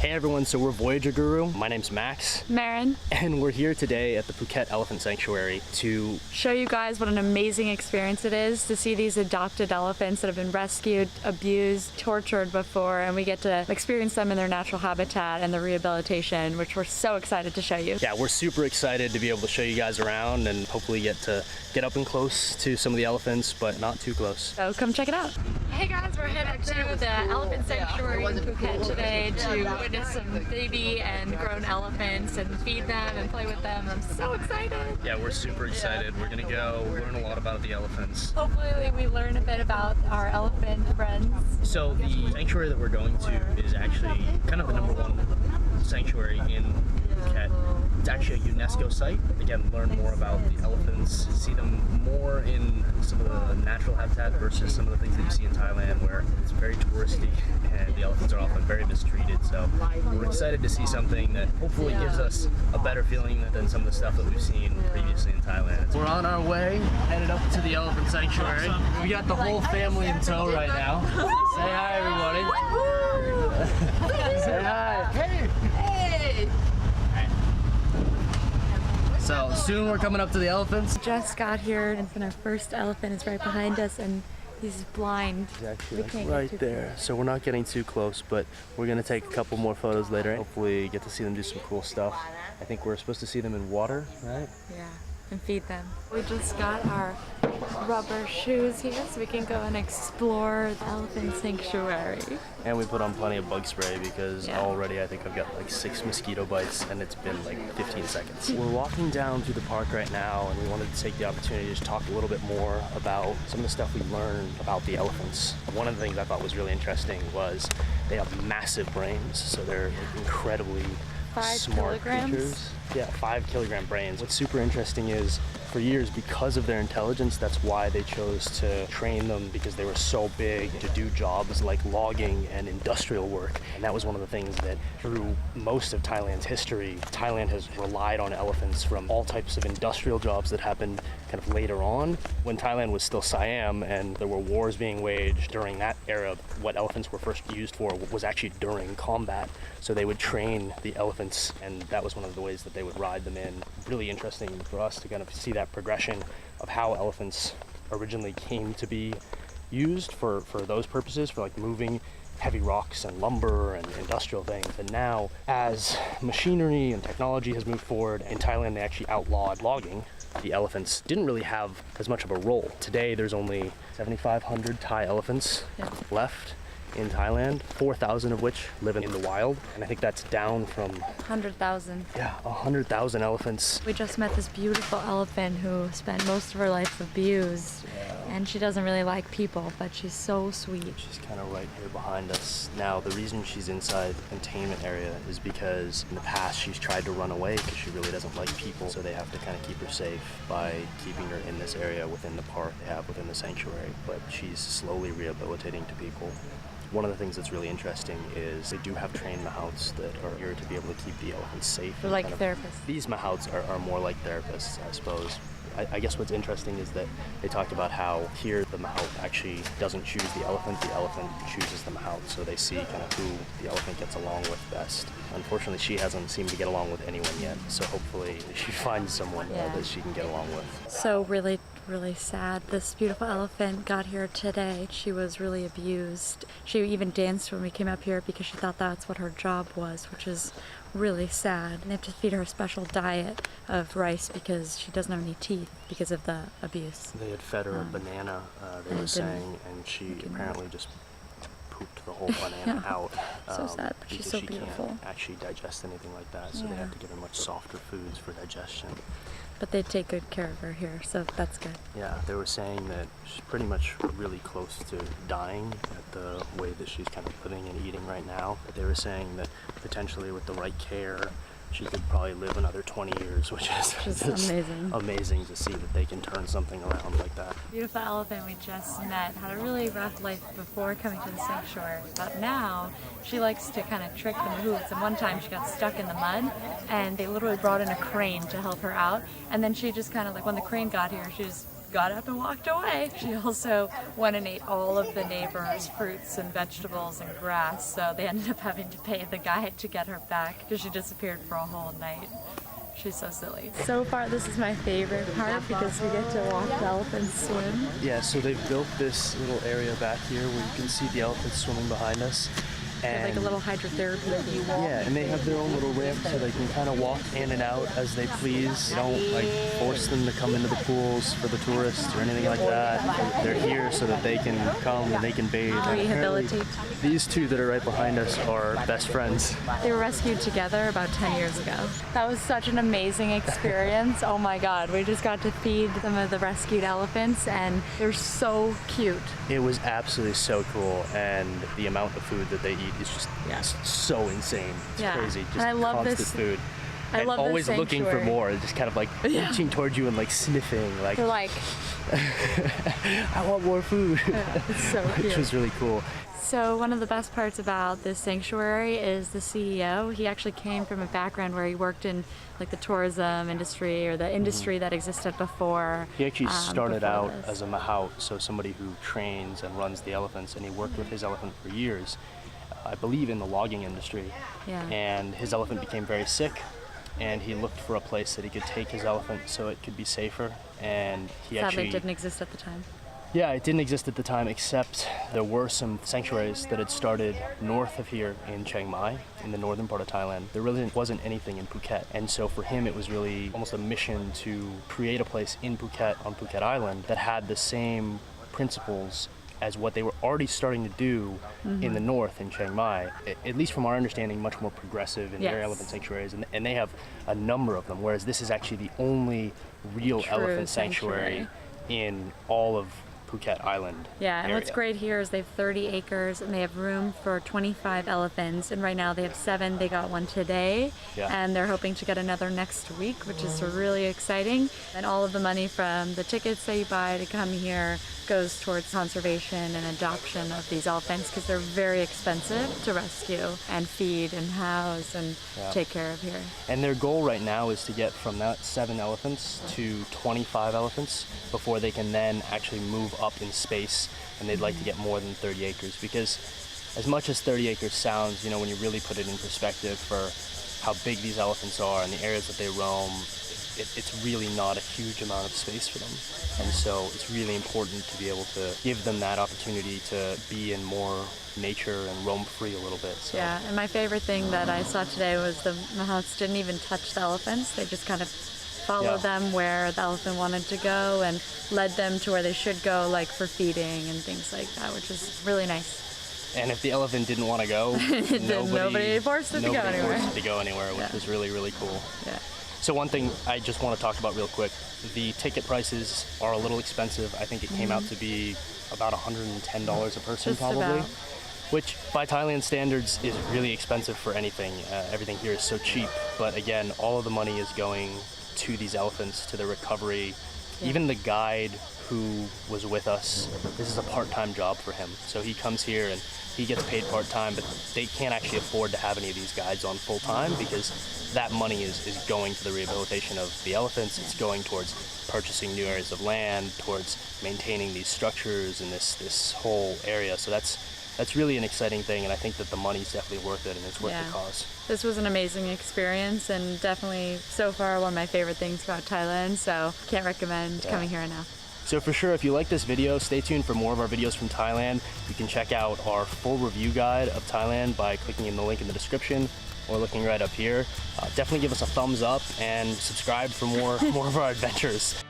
Hey everyone, so we're Voyager Guru. My name's Max. Marin. And we're here today at the Phuket Elephant Sanctuary to show you guys what an amazing experience it is to see these adopted elephants that have been rescued, abused, tortured before, and we get to experience them in their natural habitat and the rehabilitation, which we're so excited to show you. Yeah, we're super excited to be able to show you guys around and hopefully get up and close to some of the elephants, but not too close. So come check it out. Hey guys, we're headed to the Elephant Sanctuary in Phuket today to witness some baby and grown elephants and feed them and play with them. I'm so excited. Yeah, we're super excited. We're gonna go learn a lot about the elephants. Hopefully we learn a bit about our elephant friends. So the sanctuary that we're going to is actually kind of the #1 sanctuary in Phuket. It's actually a UNESCO site. Again, learn more about the elephants, see them more in some of the natural habitat versus some of the things that you see in Thailand where it's very touristy and the elephants are often very mistreated. So we're excited to see something that hopefully gives us a better feeling than some of the stuff that we've seen previously in Thailand. We're on our way, headed up to the Elephant Sanctuary. We got the whole family in tow right now. Say hi, everybody. Say hi. Hey. So soon we're coming up to the elephants. We just got here and our first elephant is right behind us and he's blind. He's actually right there. So we're not getting too close, but we're gonna take a couple more photos later. Hopefully get to see them do some cool stuff. I think we're supposed to see them in water, right? Yeah, and feed them. We just got our rubber shoes here so we can go and explore the Elephant Sanctuary. And we put on plenty of bug spray because already I think I've got like 6 mosquito bites and it's been like 15 seconds. We're walking down through the park right now and we wanted to take the opportunity to just talk a little bit more about some of the stuff we learned about the elephants. One of the things I thought was really interesting was they have massive brains, so they're incredibly smart creatures. Yeah, 5-kilogram brains. What's super interesting is for years, because of their intelligence, that's why they chose to train them, because they were so big to do jobs like logging and industrial work. And that was one of the things that through most of Thailand's history, Thailand has relied on elephants from all types of industrial jobs that happened kind of later on. When Thailand was still Siam and there were wars being waged during that era, what elephants were first used for was actually during combat. So they would train the elephants and that was one of the ways that they would ride them in. Really interesting for us to kind of see that progression of how elephants originally came to be used for those purposes, for like moving heavy rocks and lumber and industrial things. And now as machinery and technology has moved forward, in Thailand they actually outlawed logging. The elephants didn't really have as much of a role. Today there's only 7,500 Thai elephants left in Thailand, 4,000 of which live in the wild. And I think that's down from 100,000. Yeah, 100,000 elephants. We just met this beautiful elephant who spent most of her life abused. And she doesn't really like people, but she's so sweet. She's kind of right here behind us. Now, the reason she's inside the containment area is because in the past she's tried to run away because she really doesn't like people. So they have to kind of keep her safe by keeping her in this area within the park they have within the sanctuary. But she's slowly rehabilitating to people. One of the things that's really interesting is they do have trained mahouts that are here to be able to keep the elephants safe. They're like therapists. These mahouts are more like therapists, I suppose. I guess what's interesting is that they talked about how here the mahout actually doesn't choose the elephant chooses the mahout, so they see kind of who the elephant gets along with best. Unfortunately, she hasn't seemed to get along with anyone yet, so hopefully she finds someone that she can get along with. So really sad. This beautiful elephant got here today. She was really abused. She even danced when we came up here because she thought that's what her job was, which is really sad. And they have to feed her a special diet of rice because she doesn't have any teeth because of the abuse. They had fed her a banana, they were saying, and she apparently just pooped the whole banana out. So sad, but she's so beautiful. She can't actually digest anything like that, so they have to give her much softer foods for digestion. But they take good care of her here, so that's good. Yeah, they were saying that she's pretty much really close to dying at the way that she's kind of living and eating right now. But they were saying that potentially with the right care, she could probably live another 20 years, which is just amazing to see that they can turn something around like that. Beautiful elephant we just met had a really rough life before coming to the sanctuary, but now she likes to kind of trick the mahouts. And one time she got stuck in the mud and they literally brought in a crane to help her out, and then she just kind of like, when the crane got here, she just got up and walked away. She also went and ate all of the neighbors' fruits and vegetables and grass, so they ended up having to pay the guide to get her back because she disappeared for a whole night. She's so silly. So far, this is my favorite part because we get to watch the elephants swim. Yeah, so they've built this little area back here where you can see the elephants swimming behind us. And like a little hydrotherapy. Yeah, and they have their own little ramp so they can kind of walk in and out as they please. They don't like force them to come into the pools for the tourists or anything like that. They're here so that they can come and they can bathe. Rehabilitate. These two that are right behind us are best friends. They were rescued together about 10 years ago. That was such an amazing experience. Oh my God, we just got to feed some of the rescued elephants and they're so cute. It was absolutely so cool, and the amount of food that they eat is just so insane. It's crazy. Just and I love constant this food. I and love always this looking for sanctuary. more, just kind of like reaching towards you and like sniffing, like, They're like, I want more food. it's so cute. Which was really cool. So one of the best parts about this sanctuary is the CEO. He actually came from a background where he worked in like the tourism industry or the industry that existed before. He actually started out this. as a mahout, so somebody who trains and runs the elephants, and he worked with his elephant for years, I believe in the logging industry. Yeah. And his elephant became very sick, and he looked for a place that he could take his elephant so it could be safer, and he Sadly, actually it didn't exist at the time. Yeah, it didn't exist at the time, except there were some sanctuaries that had started north of here in Chiang Mai, in the northern part of Thailand. There really wasn't anything in Phuket. And so for him, it was really almost a mission to create a place in Phuket, on Phuket Island, that had the same principles as what they were already starting to do in the north in Chiang Mai. At least from our understanding, much more progressive in their elephant sanctuaries. And they have a number of them, whereas this is actually the only real True elephant sanctuary in all of Phuket Island. Yeah, and area. what's great here is they have 30 acres and they have room for 25 elephants. And right now they have 7. They got one today, and they're hoping to get another next week, which is really exciting. And all of the money from the tickets that you buy to come here goes towards conservation and adoption of these elephants because they're very expensive to rescue and feed and house and take care of here. And their goal right now is to get from that 7 elephants to 25 elephants before they can then actually move up in space, and they'd like to get more than 30 acres because as much as 30 acres sounds, you know, when you really put it in perspective for how big these elephants are and the areas that they roam, it's really not a huge amount of space for them. And so it's really important to be able to give them that opportunity to be in more nature and roam free a little bit. So. Yeah, and my favorite thing that I saw today was the mahouts didn't even touch the elephants. They just kind of followed them where the elephant wanted to go and led them to where they should go, like for feeding and things like that, which is really nice. And if the elephant didn't want to go, nobody forced it to go anywhere. Which was really, really cool. Yeah. So one thing I just want to talk about real quick, the ticket prices are a little expensive. I think it came out to be about $110 a person probably, which by Thailand standards is really expensive for anything. Everything here is so cheap, but again, all of the money is going to these elephants, to their recovery. Even the guide who was with us, this is a part-time job for him. So he comes here and he gets paid part-time, but they can't actually afford to have any of these guides on full-time because that money is going to the rehabilitation of the elephants. It's going towards purchasing new areas of land, towards maintaining these structures in this whole area. So that's really an exciting thing, and I think that the money's definitely worth it and it's worth the cause. This was an amazing experience and definitely so far one of my favorite things about Thailand, so can't recommend coming here enough. So for sure, if you like this video, stay tuned for more of our videos from Thailand. You can check out our full review guide of Thailand by clicking in the link in the description or looking right up here. Definitely give us a thumbs up and subscribe for more of our adventures.